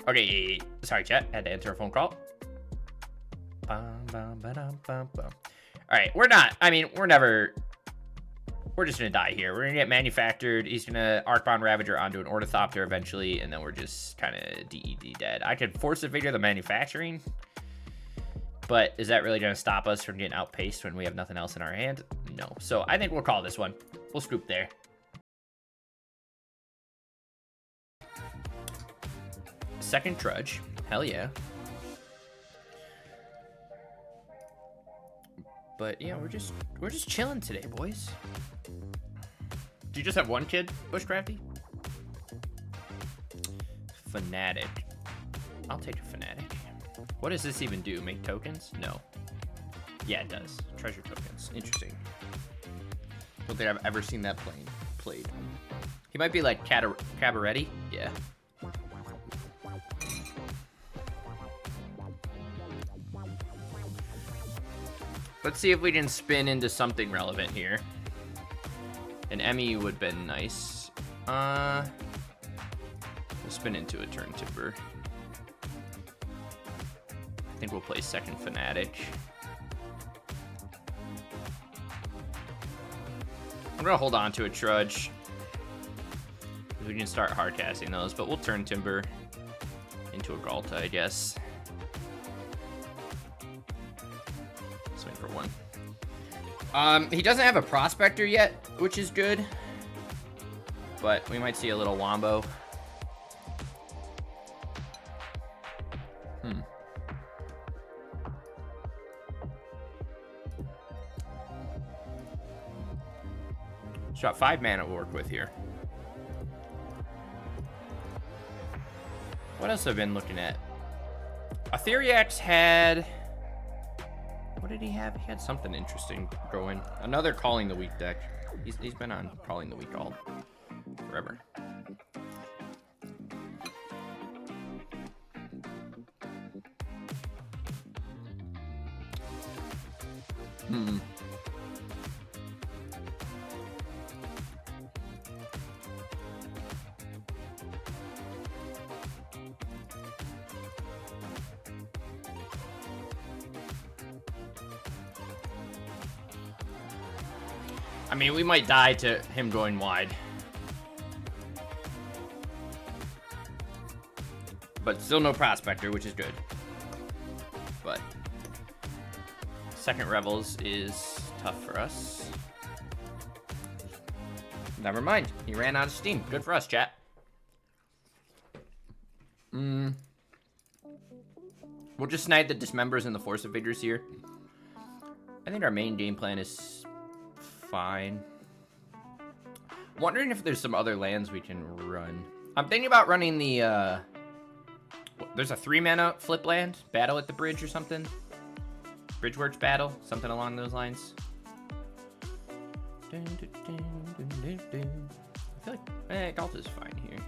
Okay, sorry, chat. Had to answer a phone call. All right, we're not. I mean, we're never. We're just gonna die here. We're gonna get manufactured. He's gonna Arcbound Ravager onto an Ornithopter eventually, and then we're just kind of DED dead. I could force a figure the manufacturing, but is that really gonna stop us from getting outpaced when we have nothing else in our hand? No. So I think we'll call this one. We'll scoop there. Second Trudge. Hell yeah. But yeah, we're just chilling today, boys. Do you just have one kid, Bushcrafty? Fanatic. I'll take a Fanatic. What does this even do? Make tokens? No. Yeah, it does. Treasure tokens. Interesting. Don't think I've ever seen that played. He might be like Cabaretti. Yeah. Let's see if we can spin into something relevant here. An Emmy would have been nice. We'll spin into a Turn Timber. I think we'll play second Fanatic. I'm gonna hold on to a Trudge. We can start hard casting those, but we'll Turn Timber into a Galta, I guess. Swing for one. He doesn't have a Prospector yet, which is good. But we might see a little Wombo. So got 5 mana to work with here. What else have I been looking at? Ethereax had... What did he have? He had something interesting going. Another Calling the Weak deck. He's been on Calling the Weak all forever. I mean, we might die to him going wide. But still no Prospector, which is good. But second Rebels is tough for us. Never mind. He ran out of steam. Good for us, chat. We'll just snipe the Dismembers and the Force of Figures here. I think our main game plan is fine. Wondering if there's some other lands we can run. I'm thinking about running the, there's a 3-mana flip land, Battle at the Bridge or something. Bridgeworks Battle, something along those lines. I feel like Galta's fine here.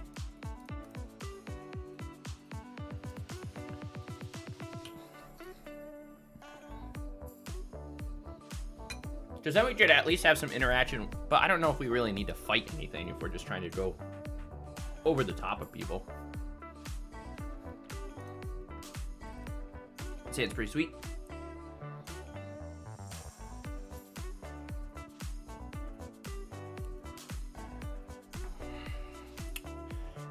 Because then we could at least have some interaction, but I don't know if we really need to fight anything if we're just trying to go over the top of people. I'd say it's pretty sweet.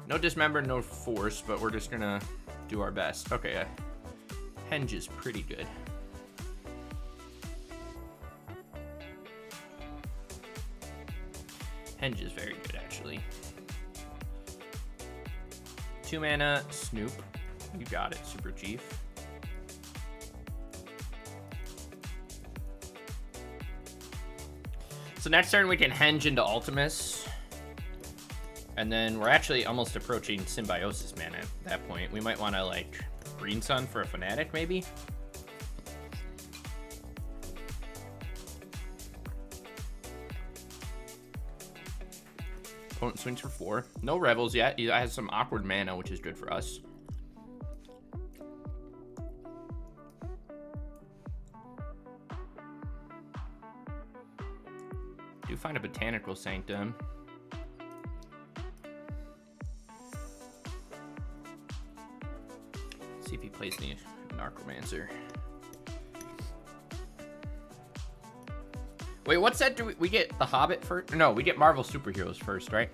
No dismember, no force, but we're just gonna do our best. Okay, henge is pretty good. Henge is very good, actually. 2 mana, Snoop. You got it, Super Chief. So next turn we can henge into Ultimus. And then we're actually almost approaching Symbiosis mana at that point. We might want to, like, Green Sun for a Fanatic, maybe? Opponent swings for 4. No Rebels yet. He has some awkward mana, which is good for us. Do find a Botanical Sanctum. See if he plays the Narcomancer. Wait, what set do we get? The Hobbit first? No, we get Marvel Superheroes first, right?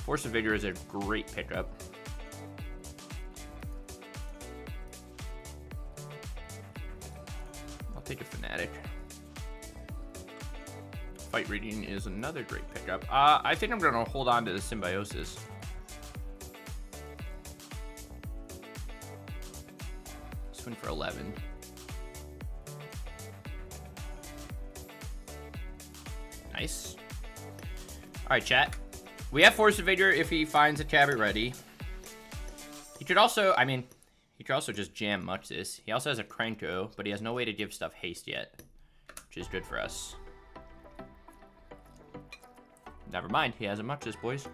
Force of Vigor is a great pickup. I'll take a Fanatic. Fight Reading is another great pickup. I think I'm going to hold on to the Symbiosis. Swing for 11. Nice. All right, chat. We have Force of Vigor if he finds a Tabby ready. He could also, I mean, he could also just jam Muxus. He also has a Krenko, but he has no way to give stuff haste yet, which is good for us. Never mind, he has a Muxus, boys.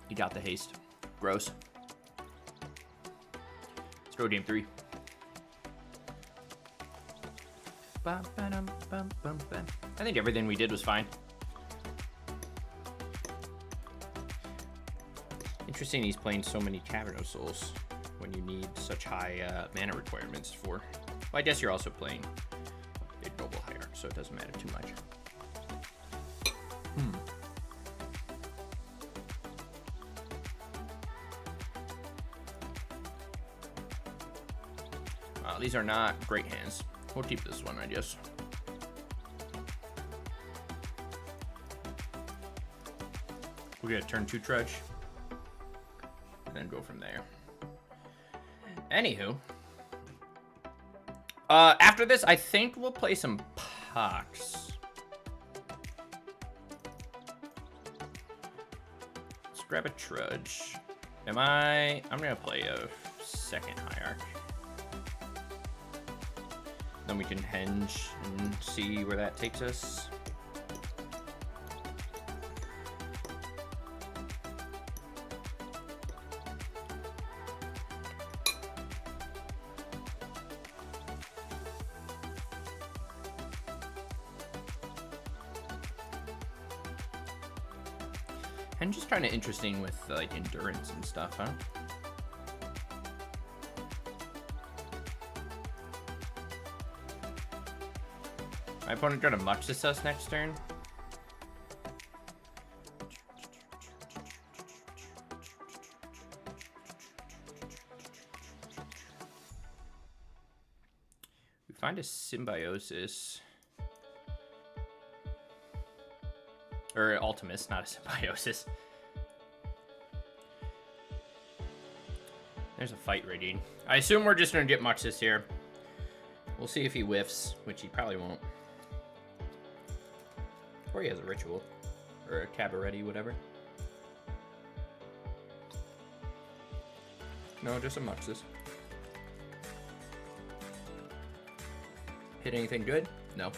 He got the haste. Gross. Let's go game 3. I think everything we did was fine. Interesting he's playing so many Cavern of Souls when you need such high mana requirements for... Well, I guess you're also playing Ignoble Hierarch, so it doesn't matter too much. These are not great hands. We'll keep this one, I guess. We'll get a turn 2 Trudge. And then go from there. Anywho. After this, I think we'll play some Pox. Let's grab a Trudge. I'm gonna play a second Hierarch. Then we can henge and see where that takes us. Henge is kind of interesting with like endurance and stuff, huh? My opponent gonna Muxus us next turn. We find a Symbiosis. Or Ultimus, not a Symbiosis. There's a Fight Rigging. I assume we're just gonna get Muxus here. We'll see if he whiffs, which he probably won't. Or he has a Ritual. Or a Cabaretti, whatever. No, just a Muxus. Hit anything good? No.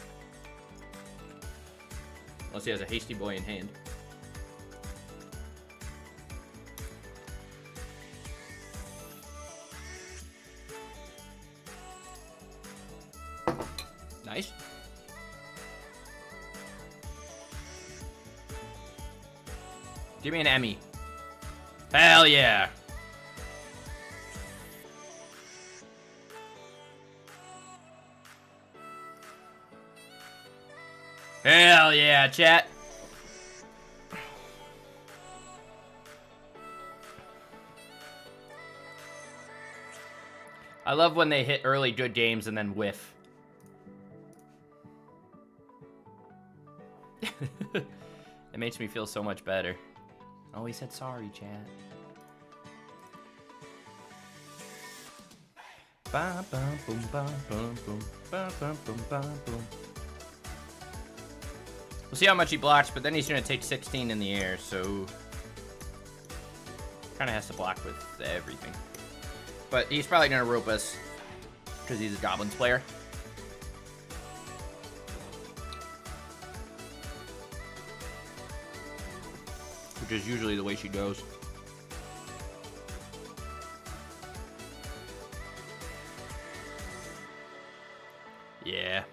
Unless he has a Hasty Boy in hand. Nice. Give me an Emmy. Hell yeah. Hell yeah, chat. I love when they hit early good games and then whiff. It makes me feel so much better. Oh, he said sorry, chat. Bum, bum, boom, bum, boom, boom, bum, bum, boom, bum, boom. We'll see how much he blocks, but then he's going to take 16 in the air, so... kind of has to block with everything. But he's probably going to rope us, because he's a Goblins player. Which is usually the way she goes. Yeah.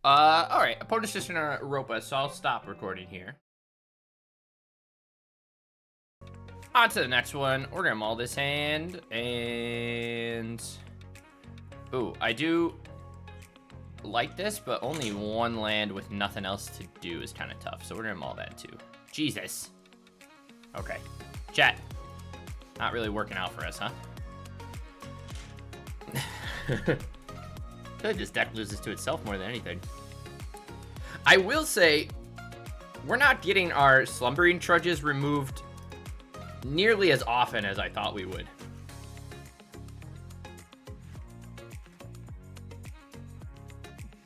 Alright, opponent's just gonna rope us, so I'll stop recording here. On to the next one. We're gonna maul this hand, and... ooh, I do like this, but only one land with nothing else to do is kind of tough, so we're gonna maul that too. Jesus. Okay. Chat. Not really working out for us, huh? I feel like this deck loses to itself more than anything. I will say, we're not getting our Slumbering Trudges removed nearly as often as I thought we would.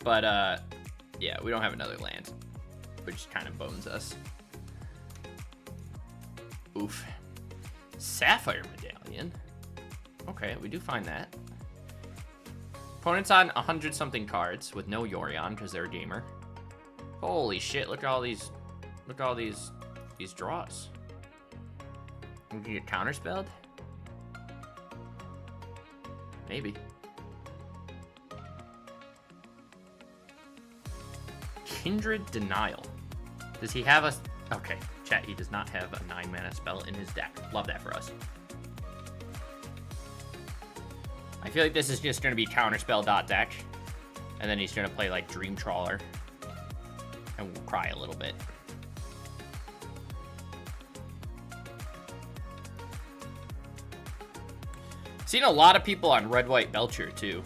But, yeah, we don't have another land, which kind of bones us. Oof. Sapphire Medallion. Okay, we do find that. Opponent's on 100-something cards with no Yorion because they're a gamer. Holy shit! Look at all these draws. We can get counterspelled. Maybe. Kindred Denial. Does he have a? Okay, chat. He does not have a 9-mana spell in his deck. Love that for us. I feel like this is just going to be counterspell deck, and then he's going to play like Dream Trawler, and we'll cry a little bit. Seen a lot of people on Red White Belcher too.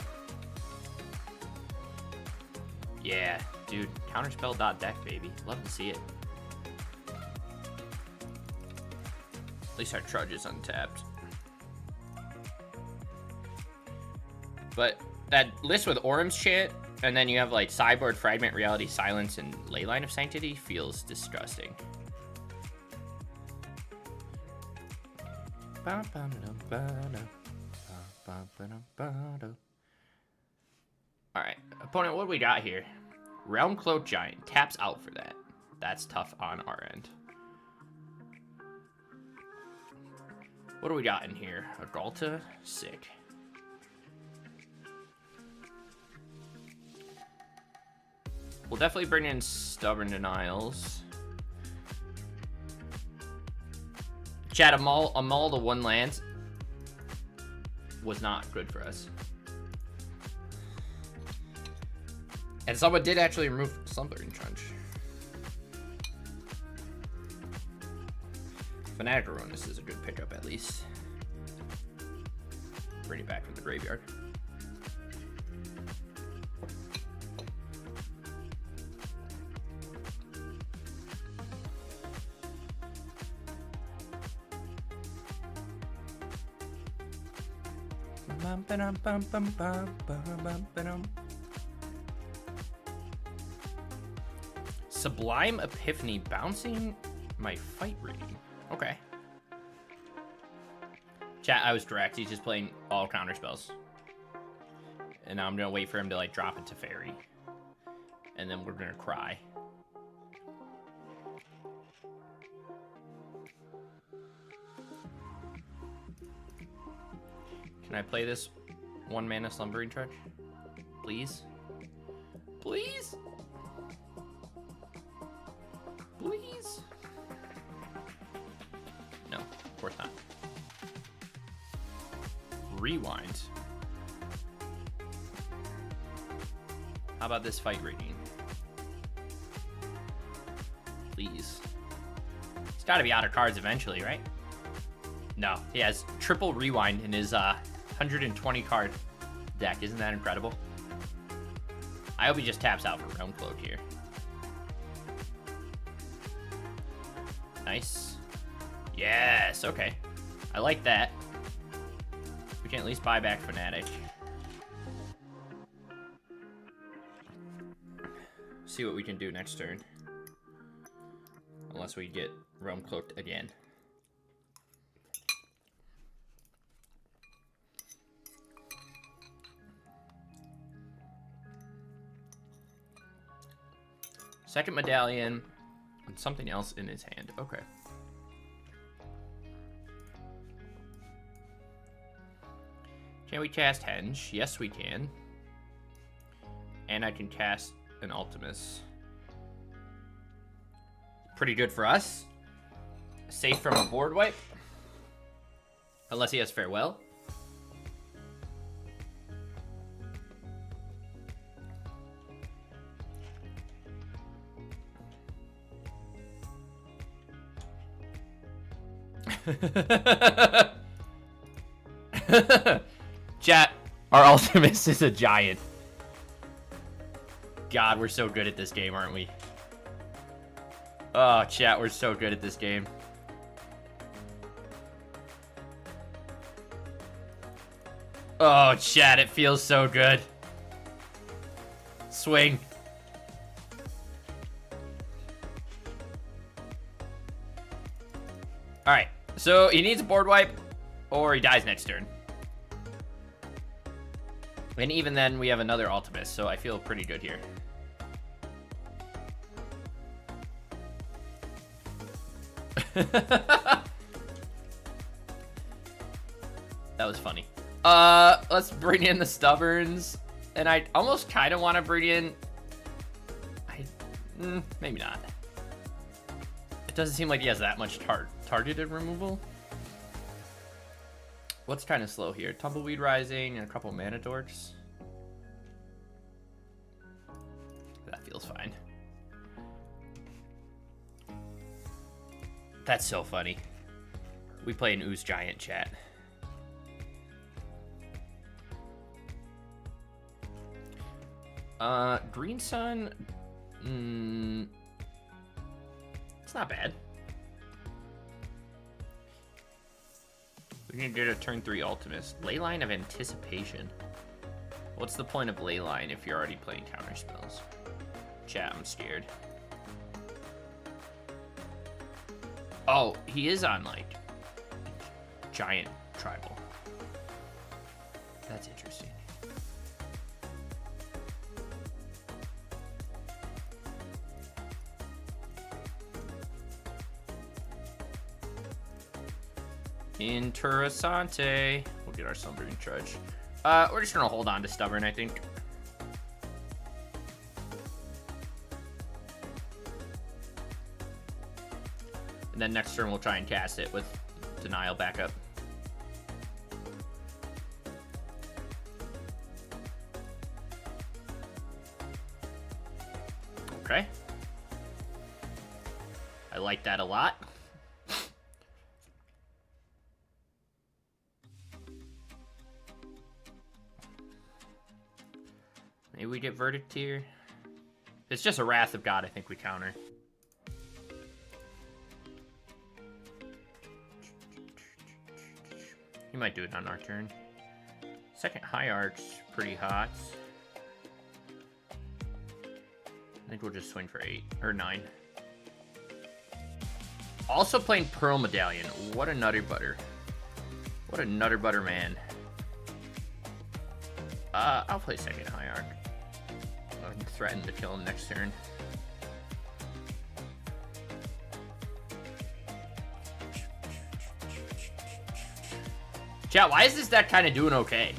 Yeah, dude, counterspell deck, baby. Love to see it. At least our Trudge is untapped. But that list with Orum's Chant, and then you have like Sideboard, Fragment, Reality, Silence, and Leyline of Sanctity feels disgusting. Alright, opponent, what do we got here? Realm Cloak Giant, taps out for that. That's tough on our end. What do we got in here? A Galta? Sick. We'll definitely bring in Stubborn Denials. Chat, a maul to 1 land was not good for us. And someone did actually remove Slumbering Trudge. Fanatic Erroneous is a good pickup at least. Bring it back from the graveyard. Sublime Epiphany, bouncing my fight rating. Okay. Chat, I was correct. He's just playing all counter spells. And now I'm gonna wait for him to like drop it to Fairy. And then we're gonna cry. Can I play this 1-mana Slumbering Trudge? Please? Please? Of course not. Rewind. How about this fight rating? Please. It's got to be out of cards eventually, right? No, he has triple rewind in his 120 card deck. Isn't that incredible? I hope he just taps out for Realm Cloak here. Nice. Yes, okay. I like that. We can at least buy back Fnatic. See what we can do next turn. Unless we get Realm Cloaked again. Second medallion and something else in his hand. Okay. Can we cast Henge? Yes, we can. And I can cast an Ultimus. Pretty good for us. Safe from a board wipe. Unless he has Farewell. Chat, our Ultimus is a giant. God, we're so good at this game, aren't we? Oh, chat, we're so good at this game. Oh, chat, it feels so good. Swing. Alright, so he needs a board wipe, or he dies next turn. And even then, we have another Ultimus, so I feel pretty good here. That was funny. Let's bring in the Stubborns. And I almost kind of want to bring in... maybe not. It doesn't seem like he has that much targeted removal. What's kind of slow here? Tumbleweed Rising and a couple Mana Dorks. That feels fine. That's so funny. We play an Ooze Giant, chat. Green Sun. It's not bad. We can get a turn 3 Ultimus. Leyline of Anticipation. What's the point of Leyline if you're already playing counter spells? Chat, I'm scared. Oh, he is on, like, giant tribal. That's interesting. Interessante. We'll get our Slumbering Trudge. We're just gonna hold on to Stubborn, I think. And then next turn we'll try and cast it with Denial backup. Okay. I like that a lot. Maybe we get Verdict here. If it's just a Wrath of God, I think we counter. He might do it on our turn. Second High Arch, pretty hot. I think we'll just swing for 8 or 9. Also playing Pearl Medallion. What a nutter butter. What a nutter butter man. I'll play second High Arch. I'll threaten to kill him next turn. Chat, why is this deck kind of doing okay?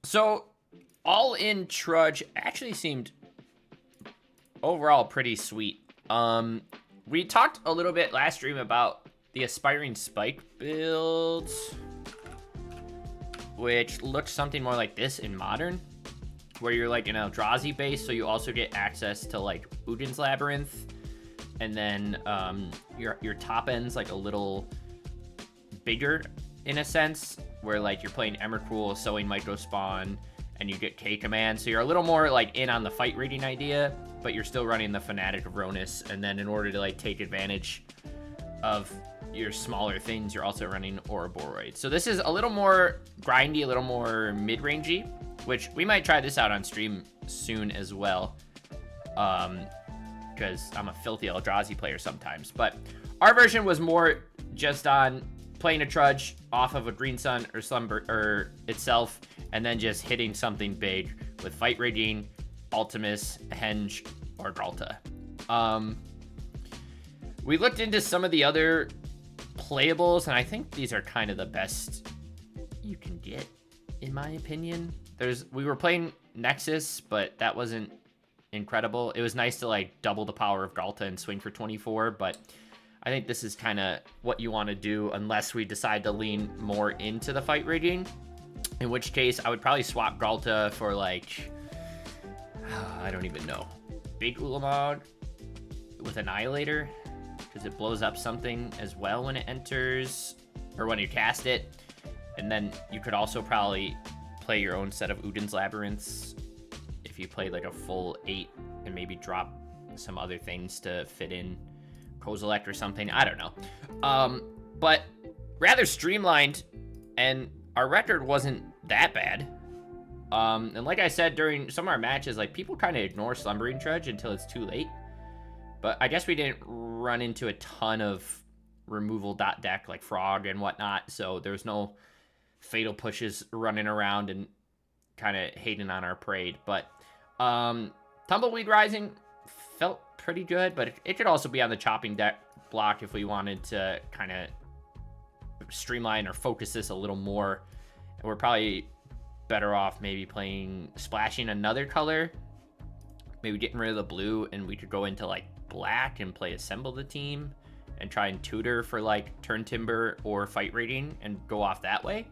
So, all in Trudge actually seemed overall pretty sweet. We talked a little bit last stream about the Aspiring Spike builds, which looks something more like this in Modern, where you're like an Eldrazi base, so you also get access to like Udin's Labyrinth, and then your top end's like a little bigger in a sense, where like you're playing Emrakul, Sowing Micro Spawn, and you get K command, so you're a little more like in on the fight rating idea, but you're still running the Fanatic of Ronus, and then in order to like take advantage of your smaller things, you're also running Ouroboros. So this is a little more grindy, a little more mid-rangey, which we might try this out on stream soon as well, because I'm a filthy Eldrazi player sometimes. But our version was more just on playing a Trudge off of a Green Sun or Slumber or itself, and then just hitting something big with Fight Raging, Ultimus, Henge, or Gralta. We looked into some of the other playables, and I think these are kind of the best you can get, in my opinion. We were playing Nexus, but that wasn't incredible. It was nice to like double the power of Gralta and swing for 24, but I think this is kind of what you want to do unless we decide to lean more into the fight rigging, in which case I would probably swap Gralta for like, I don't even know, Big Ulamog with Annihilator, because it blows up something as well when it enters, or when you cast it. And then you could also probably play your own set of Udin's Labyrinths if you played like a full 8 and maybe drop some other things to fit in Kozilek or something. I don't know. But rather streamlined, and our record wasn't that bad. And like I said during some of our matches, like people kind of ignore Slumbering Trudge until it's too late. But I guess we didn't run into a ton of removal deck like Frog and whatnot, so there's no fatal pushes running around and kind of hating on our parade. But Tumbleweed Rising felt pretty good, but it could also be on the chopping deck block if we wanted to kind of streamline or focus this a little more. And we're probably better off maybe splashing another color, maybe getting rid of the blue, and we could go into like black and play Assemble the Team and try and tutor for like Turn Timber or Fight Rating and go off that way.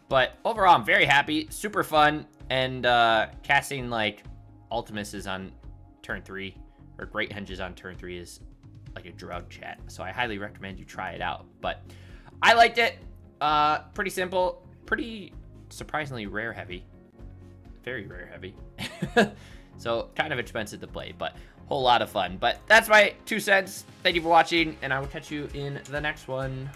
But overall, I'm very happy, super fun, and casting like Ultimuses on turn 3 or Great Henges on turn 3 is like a drug, chat. So I highly recommend you try it out. But I liked it. Pretty simple, pretty surprisingly rare heavy, very rare heavy. So kind of expensive to play, but whole lot of fun. But that's my 2 cents. Thank you for watching, and I will catch you in the next one.